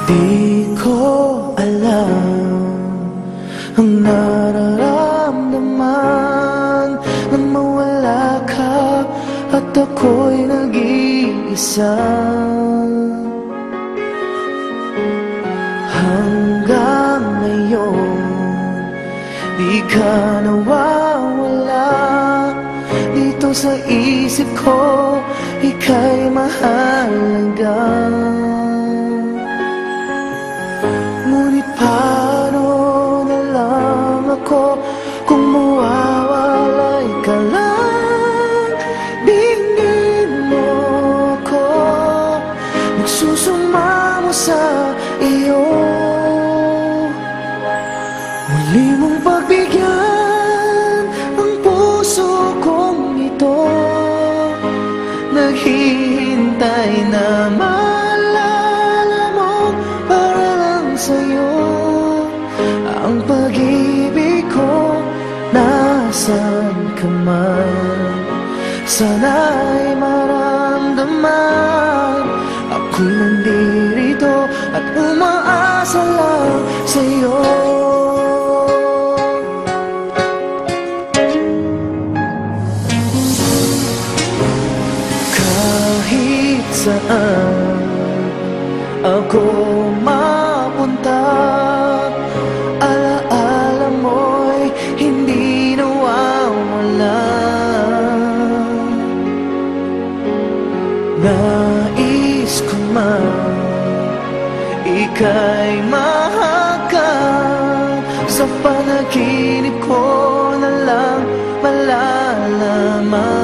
Di ko alam ang nararamdaman nang mawala ka at ako'y nag-iisa. Hanggang ngayon di ka nawawala dito sa isip ko, ika'y mahalaga. Ngunit paano na lang ako kung mawawalay ka lang? Bingin mo ko, magsusumamo sa iyo. Muli mong pagbigyan ang puso kong ito, naghihintay na maalala mo para lang sa'yo. Ang pag-ibig ko, nasan ka man, sana'y maramdaman. Ako'y nandirito at umaasa lang sa'yo. Kahit saan ako mapunta, alaala mo'y hindi nawawala. Nais ko man ika'y mahagkan, sa panaginip ko na lang malalaman.